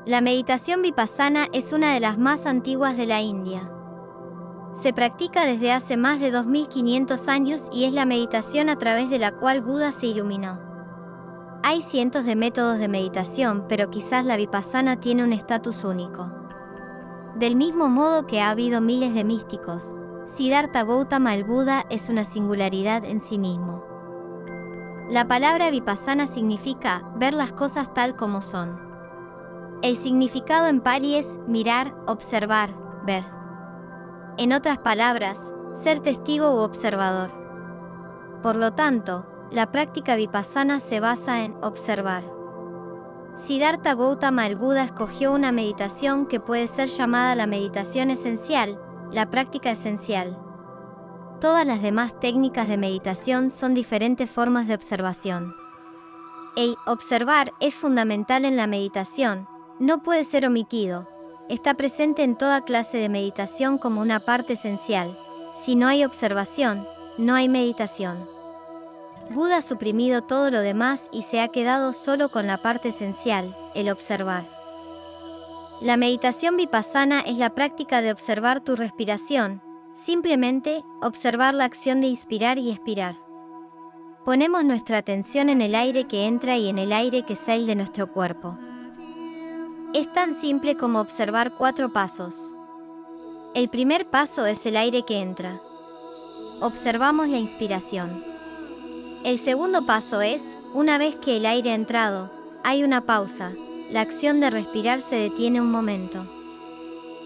La meditación vipassana es una de las más antiguas de la India. Se practica desde hace más de 2500 años y es la meditación a través de la cual Buda se iluminó. Hay cientos de métodos de meditación, pero quizás la vipassana tiene un estatus único. Del mismo modo que ha habido miles de místicos, Siddhartha Gautama el Buda es una singularidad en sí mismo. La palabra vipassana significa ver las cosas tal como son. El significado en pali es mirar, observar, ver. En otras palabras, ser testigo u observador. Por lo tanto, la práctica vipassana se basa en observar. Siddhartha Gautama el Buda escogió una meditación que puede ser llamada la meditación esencial, la práctica esencial. Todas las demás técnicas de meditación son diferentes formas de observación. El observar es fundamental en la meditación, no puede ser omitido, está presente en toda clase de meditación como una parte esencial. Si no hay observación, no hay meditación. Buda ha suprimido todo lo demás y se ha quedado solo con la parte esencial, el observar. La meditación vipassana es la práctica de observar tu respiración, simplemente observar la acción de inspirar y expirar. Ponemos nuestra atención en el aire que entra y en el aire que sale de nuestro cuerpo. Es tan simple como observar 4 pasos. El primer paso es el aire que entra. Observamos la inspiración. El segundo paso es, una vez que el aire ha entrado, hay una pausa, la acción de respirar se detiene un momento.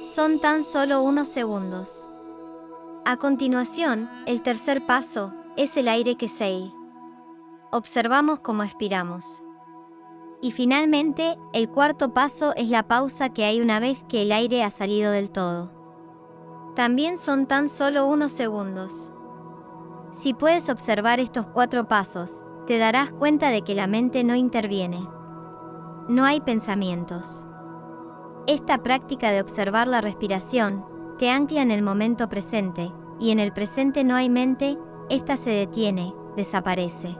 Son tan solo unos segundos. A continuación, el tercer paso, es el aire que sale. Observamos cómo expiramos. Y finalmente, el cuarto paso es la pausa que hay una vez que el aire ha salido del todo. También son tan solo unos segundos. Si puedes observar estos 4 pasos, te darás cuenta de que la mente no interviene. No hay pensamientos. Esta práctica de observar la respiración te ancla en el momento presente, y en el presente no hay mente, esta se detiene, desaparece.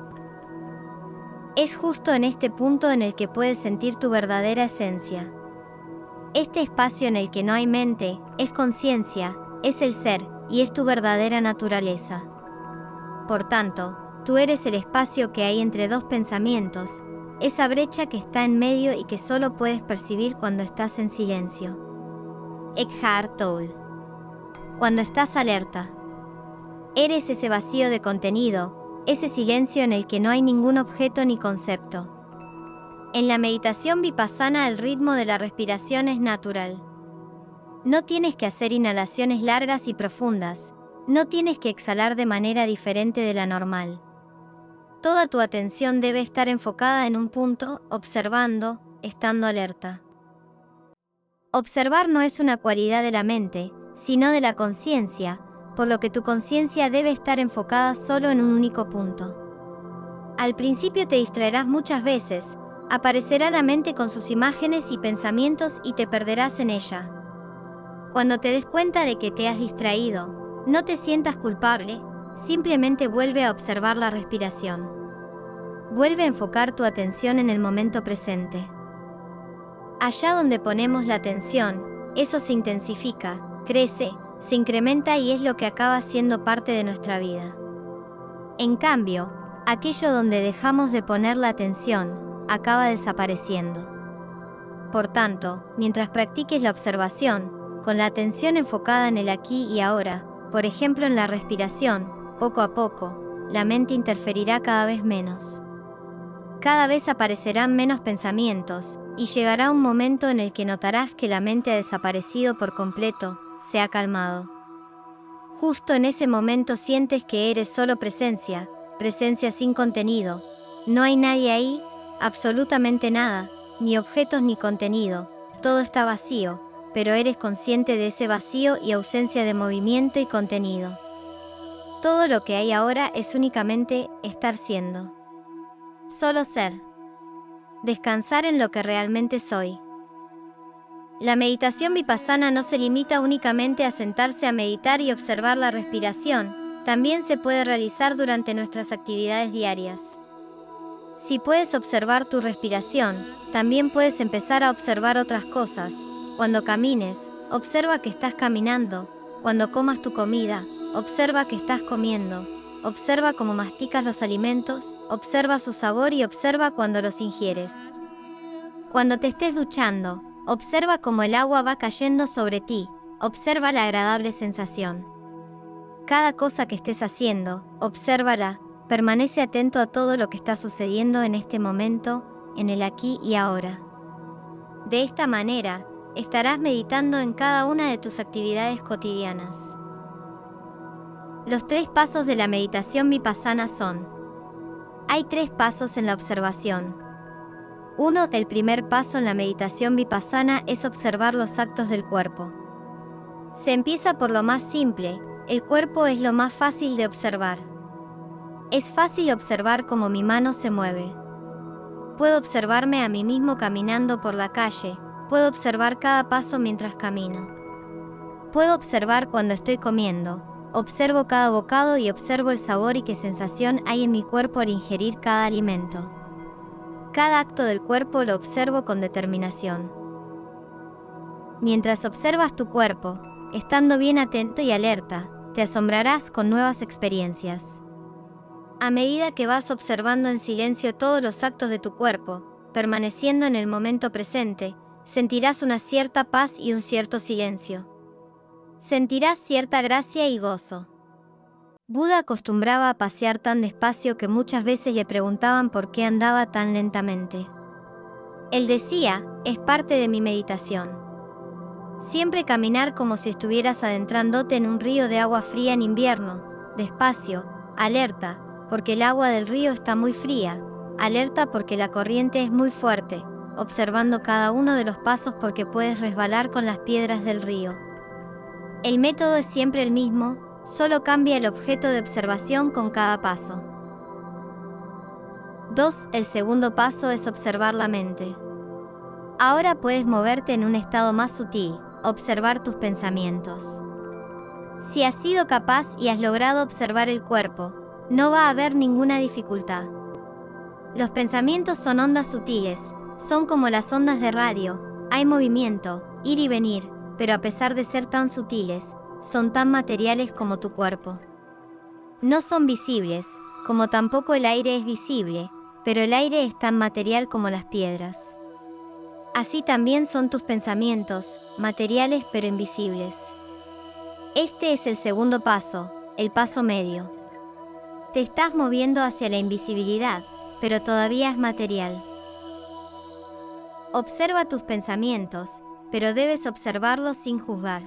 Es justo en este punto en el que puedes sentir tu verdadera esencia. Este espacio en el que no hay mente, es conciencia, es el ser, y es tu verdadera naturaleza. Por tanto, tú eres el espacio que hay entre 2 pensamientos, esa brecha que está en medio y que solo puedes percibir cuando estás en silencio. Eckhart Tolle. Cuando estás alerta. Eres ese vacío de contenido, ese silencio en el que no hay ningún objeto ni concepto. En la meditación vipassana el ritmo de la respiración es natural. No tienes que hacer inhalaciones largas y profundas, no tienes que exhalar de manera diferente de la normal. Toda tu atención debe estar enfocada en un punto, observando, estando alerta. Observar no es una cualidad de la mente, sino de la conciencia, por lo que tu conciencia debe estar enfocada solo en un único punto. Al principio te distraerás muchas veces, aparecerá la mente con sus imágenes y pensamientos y te perderás en ella. Cuando te des cuenta de que te has distraído, no te sientas culpable, simplemente vuelve a observar la respiración. Vuelve a enfocar tu atención en el momento presente. Allá donde ponemos la atención, eso se intensifica, crece, se incrementa y es lo que acaba siendo parte de nuestra vida. En cambio, aquello donde dejamos de poner la atención, acaba desapareciendo. Por tanto, mientras practiques la observación, con la atención enfocada en el aquí y ahora, por ejemplo en la respiración, poco a poco, la mente interferirá cada vez menos. Cada vez aparecerán menos pensamientos, y llegará un momento en el que notarás que la mente ha desaparecido por completo, se ha calmado. Justo en ese momento sientes que eres solo presencia, presencia sin contenido. No hay nadie ahí, absolutamente nada, ni objetos ni contenido, todo está vacío, pero eres consciente de ese vacío y ausencia de movimiento y contenido. Todo lo que hay ahora es únicamente estar siendo. Solo ser. Descansar en lo que realmente soy. La meditación vipassana no se limita únicamente a sentarse a meditar y observar la respiración, también se puede realizar durante nuestras actividades diarias. Si puedes observar tu respiración, también puedes empezar a observar otras cosas. Cuando camines, observa que estás caminando. Cuando comas tu comida, observa que estás comiendo. Observa cómo masticas los alimentos, observa su sabor y observa cuando los ingieres. Cuando te estés duchando, observa cómo el agua va cayendo sobre ti, observa la agradable sensación. Cada cosa que estés haciendo, obsérvala, permanece atento a todo lo que está sucediendo en este momento, en el aquí y ahora. De esta manera, estarás meditando en cada una de tus actividades cotidianas. Los 3 pasos de la meditación vipassana son: hay 3 pasos en la observación. 1. El primer paso en la meditación vipassana es observar los actos del cuerpo. Se empieza por lo más simple, el cuerpo es lo más fácil de observar. Es fácil observar cómo mi mano se mueve. Puedo observarme a mí mismo caminando por la calle, puedo observar cada paso mientras camino. Puedo observar cuando estoy comiendo, observo cada bocado y observo el sabor y qué sensación hay en mi cuerpo al ingerir cada alimento. Cada acto del cuerpo lo observo con determinación. Mientras observas tu cuerpo, estando bien atento y alerta, te asombrarás con nuevas experiencias. A medida que vas observando en silencio todos los actos de tu cuerpo, permaneciendo en el momento presente, sentirás una cierta paz y un cierto silencio. Sentirás cierta gracia y gozo. Buda acostumbraba a pasear tan despacio que muchas veces le preguntaban por qué andaba tan lentamente. Él decía, es parte de mi meditación. Siempre caminar como si estuvieras adentrándote en un río de agua fría en invierno, despacio, alerta, porque el agua del río está muy fría, alerta porque la corriente es muy fuerte, observando cada uno de los pasos porque puedes resbalar con las piedras del río. El método es siempre el mismo, solo cambia el objeto de observación con cada paso. 2. El segundo paso es observar la mente. Ahora puedes moverte en un estado más sutil, observar tus pensamientos. Si has sido capaz y has logrado observar el cuerpo, no va a haber ninguna dificultad. Los pensamientos son ondas sutiles, son como las ondas de radio, hay movimiento, ir y venir, pero a pesar de ser tan sutiles, son tan materiales como tu cuerpo. No son visibles, como tampoco el aire es visible, pero el aire es tan material como las piedras. Así también son tus pensamientos, materiales pero invisibles. Este es el segundo paso, el paso medio. Te estás moviendo hacia la invisibilidad, pero todavía es material. Observa tus pensamientos, pero debes observarlos sin juzgar.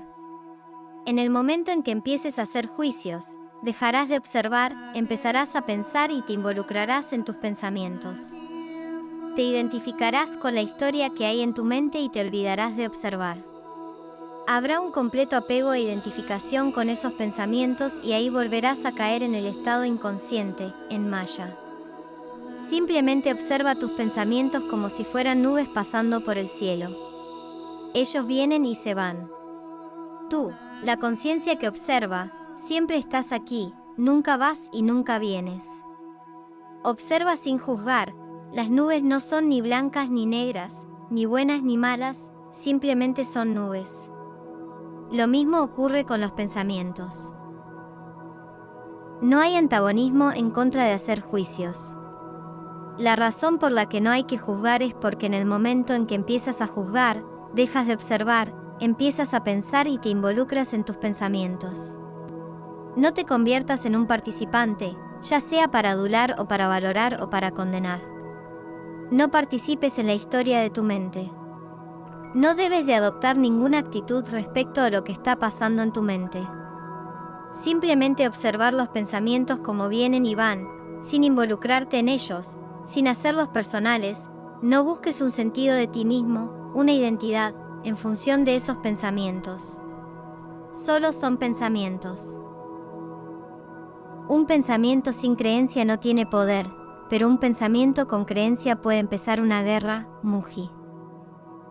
En el momento en que empieces a hacer juicios, dejarás de observar, empezarás a pensar y te involucrarás en tus pensamientos. Te identificarás con la historia que hay en tu mente y te olvidarás de observar. Habrá un completo apego e identificación con esos pensamientos y ahí volverás a caer en el estado inconsciente, en Maya. Simplemente observa tus pensamientos como si fueran nubes pasando por el cielo. Ellos vienen y se van. Tú, la conciencia que observa, siempre estás aquí, nunca vas y nunca vienes. Observa sin juzgar, las nubes no son ni blancas ni negras, ni buenas ni malas, simplemente son nubes. Lo mismo ocurre con los pensamientos. No hay antagonismo en contra de hacer juicios. La razón por la que no hay que juzgar es porque en el momento en que empiezas a juzgar, dejas de observar, empiezas a pensar y te involucras en tus pensamientos. No te conviertas en un participante, ya sea para adular o para valorar o para condenar. No participes en la historia de tu mente. No debes de adoptar ninguna actitud respecto a lo que está pasando en tu mente. Simplemente observar los pensamientos como vienen y van, sin involucrarte en ellos, sin hacerlos personales. No busques un sentido de ti mismo, una identidad, en función de esos pensamientos. Solo son pensamientos. Un pensamiento sin creencia no tiene poder, pero un pensamiento con creencia puede empezar una guerra, Muji.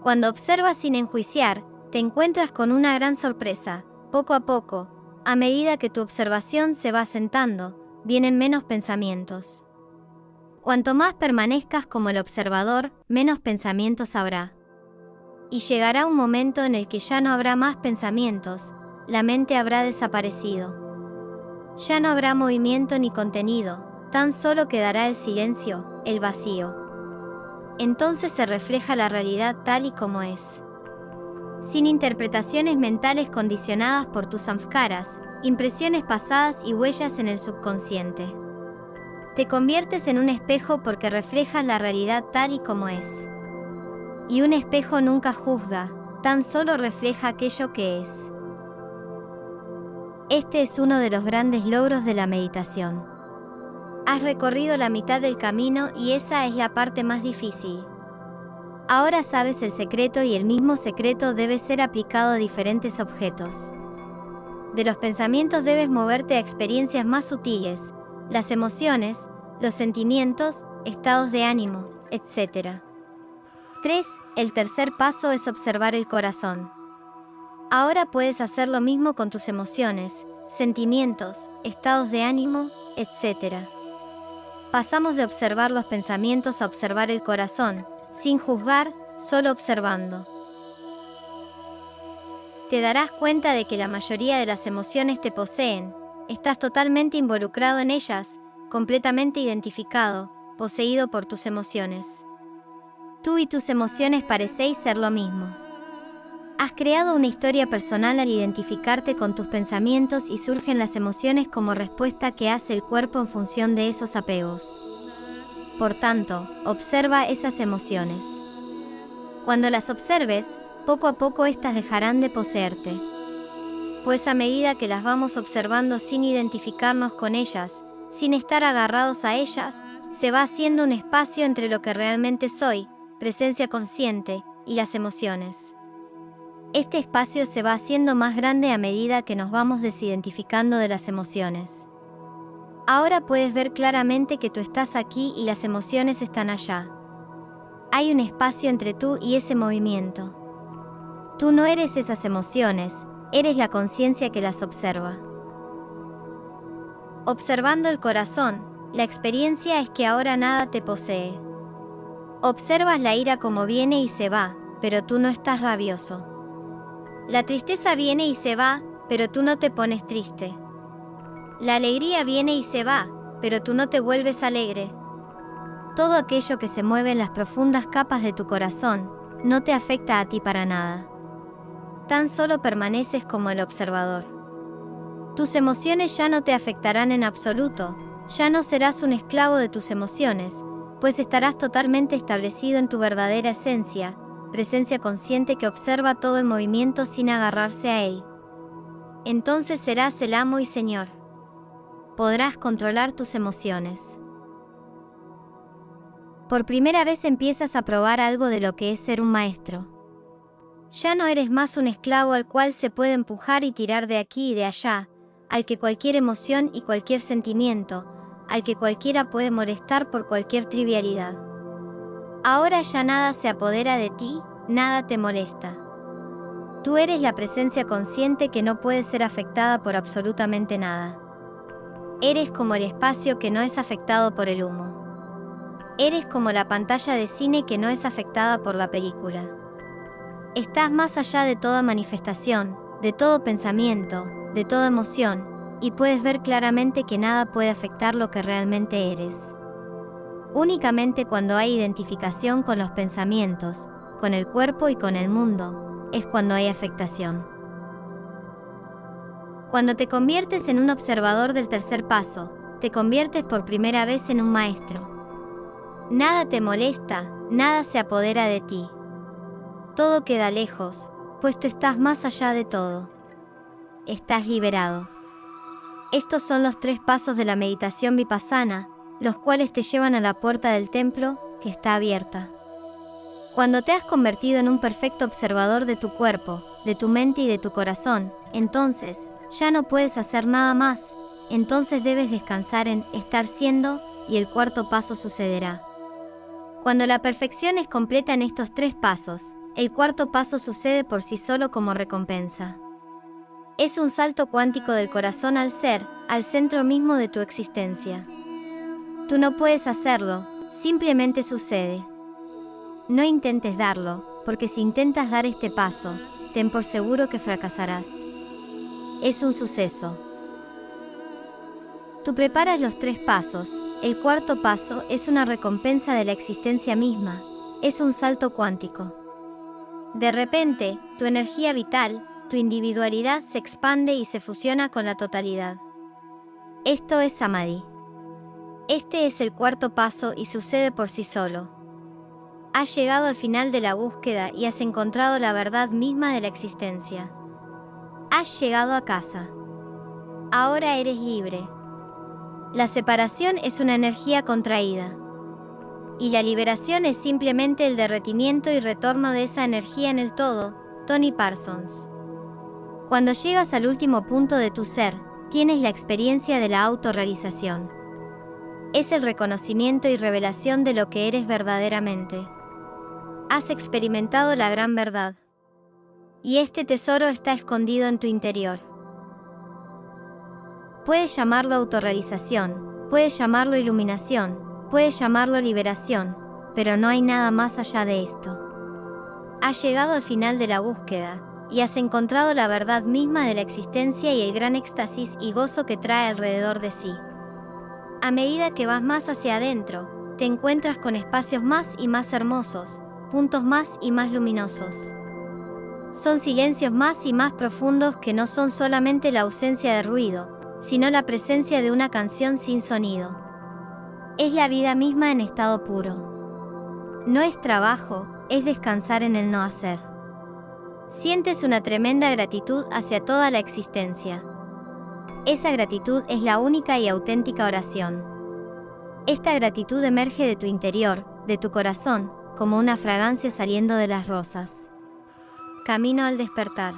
Cuando observas sin enjuiciar, te encuentras con una gran sorpresa. Poco a poco, a medida que tu observación se va asentando, vienen menos pensamientos. Cuanto más permanezcas como el observador, menos pensamientos habrá. Y llegará un momento en el que ya no habrá más pensamientos, la mente habrá desaparecido. Ya no habrá movimiento ni contenido, tan solo quedará el silencio, el vacío. Entonces se refleja la realidad tal y como es. Sin interpretaciones mentales condicionadas por tus samskaras, impresiones pasadas y huellas en el subconsciente. Te conviertes en un espejo porque reflejas la realidad tal y como es. Y un espejo nunca juzga, tan solo refleja aquello que es. Este es uno de los grandes logros de la meditación. Has recorrido la mitad del camino y esa es la parte más difícil. Ahora sabes el secreto y el mismo secreto debe ser aplicado a diferentes objetos. De los pensamientos debes moverte a experiencias más sutiles, las emociones, los sentimientos, estados de ánimo, etc. 3. El tercer paso es observar el corazón. Ahora puedes hacer lo mismo con tus emociones, sentimientos, estados de ánimo, etc. Pasamos de observar los pensamientos a observar el corazón, sin juzgar, solo observando. Te darás cuenta de que la mayoría de las emociones te poseen, estás totalmente involucrado en ellas, completamente identificado, poseído por tus emociones. Tú y tus emociones parecéis ser lo mismo. Has creado una historia personal al identificarte con tus pensamientos y surgen las emociones como respuesta que hace el cuerpo en función de esos apegos. Por tanto, observa esas emociones. Cuando las observes, poco a poco éstas dejarán de poseerte. Pues a medida que las vamos observando sin identificarnos con ellas, sin estar agarrados a ellas, se va haciendo un espacio entre lo que realmente soy, presencia consciente, y las emociones. Este espacio se va haciendo más grande a medida que nos vamos desidentificando de las emociones. Ahora puedes ver claramente que tú estás aquí y las emociones están allá. Hay un espacio entre tú y ese movimiento. Tú no eres esas emociones, eres la conciencia que las observa. Observando el corazón, la experiencia es que ahora nada te posee. Observas la ira como viene y se va, pero tú no estás rabioso. La tristeza viene y se va, pero tú no te pones triste. La alegría viene y se va, pero tú no te vuelves alegre. Todo aquello que se mueve en las profundas capas de tu corazón, no te afecta a ti para nada. Tan solo permaneces como el observador. Tus emociones ya no te afectarán en absoluto, ya no serás un esclavo de tus emociones, pues estarás totalmente establecido en tu verdadera esencia, presencia consciente que observa todo el movimiento sin agarrarse a él. Entonces serás el amo y señor. Podrás controlar tus emociones. Por primera vez empiezas a probar algo de lo que es ser un maestro. Ya no eres más un esclavo al cual se puede empujar y tirar de aquí y de allá, al que cualquier emoción y cualquier sentimiento, al que cualquiera puede molestar por cualquier trivialidad. Ahora ya nada se apodera de ti, nada te molesta. Tú eres la presencia consciente que no puede ser afectada por absolutamente nada. Eres como el espacio que no es afectado por el humo. Eres como la pantalla de cine que no es afectada por la película. Estás más allá de toda manifestación, de todo pensamiento, de toda emoción, y puedes ver claramente que nada puede afectar lo que realmente eres. Únicamente cuando hay identificación con los pensamientos, con el cuerpo y con el mundo, es cuando hay afectación. Cuando te conviertes en un observador del tercer paso, te conviertes por primera vez en un maestro. Nada te molesta, nada se apodera de ti. Todo queda lejos, pues tú estás más allá de todo. Estás liberado. Estos son los 3 pasos de la meditación vipassana, los cuales te llevan a la puerta del templo, que está abierta. Cuando te has convertido en un perfecto observador de tu cuerpo, de tu mente y de tu corazón, entonces, ya no puedes hacer nada más, entonces debes descansar en estar siendo, y el cuarto paso sucederá. Cuando la perfección es completa en estos 3 pasos, el cuarto paso sucede por sí solo como recompensa. Es un salto cuántico del corazón al ser, al centro mismo de tu existencia. Tú no puedes hacerlo, Simplemente sucede. No intentes darlo, porque si intentas dar este paso, ten por seguro que fracasarás. Es un suceso. Tú preparas los 3 pasos, el cuarto paso es una recompensa de la existencia misma, es un salto cuántico. De repente, tu energía vital, tu individualidad se expande y se fusiona con la totalidad. Esto es Samadhi. Este es el cuarto paso y sucede por sí solo. Has llegado al final de la búsqueda y has encontrado la verdad misma de la existencia. Has llegado a casa. Ahora eres libre. La separación es una energía contraída. Y la liberación es simplemente el derretimiento y retorno de esa energía en el todo. Tony Parsons. Cuando llegas al último punto de tu ser, tienes la experiencia de la autorrealización. Es el reconocimiento y revelación de lo que eres verdaderamente. Has experimentado la gran verdad. Y este tesoro está escondido en tu interior. Puedes llamarlo autorrealización, puedes llamarlo iluminación, puedes llamarlo liberación, pero no hay nada más allá de esto. Has llegado al final de la búsqueda, y has encontrado la verdad misma de la existencia y el gran éxtasis y gozo que trae alrededor de sí. A medida que vas más hacia adentro, te encuentras con espacios más y más hermosos, puntos más y más luminosos. Son silencios más y más profundos que no son solamente la ausencia de ruido, sino la presencia de una canción sin sonido. Es la vida misma en estado puro. No es trabajo, es descansar en el no hacer. Sientes una tremenda gratitud hacia toda la existencia. Esa gratitud es la única y auténtica oración. Esta gratitud emerge de tu interior, de tu corazón, como una fragancia saliendo de las rosas. Camino al despertar.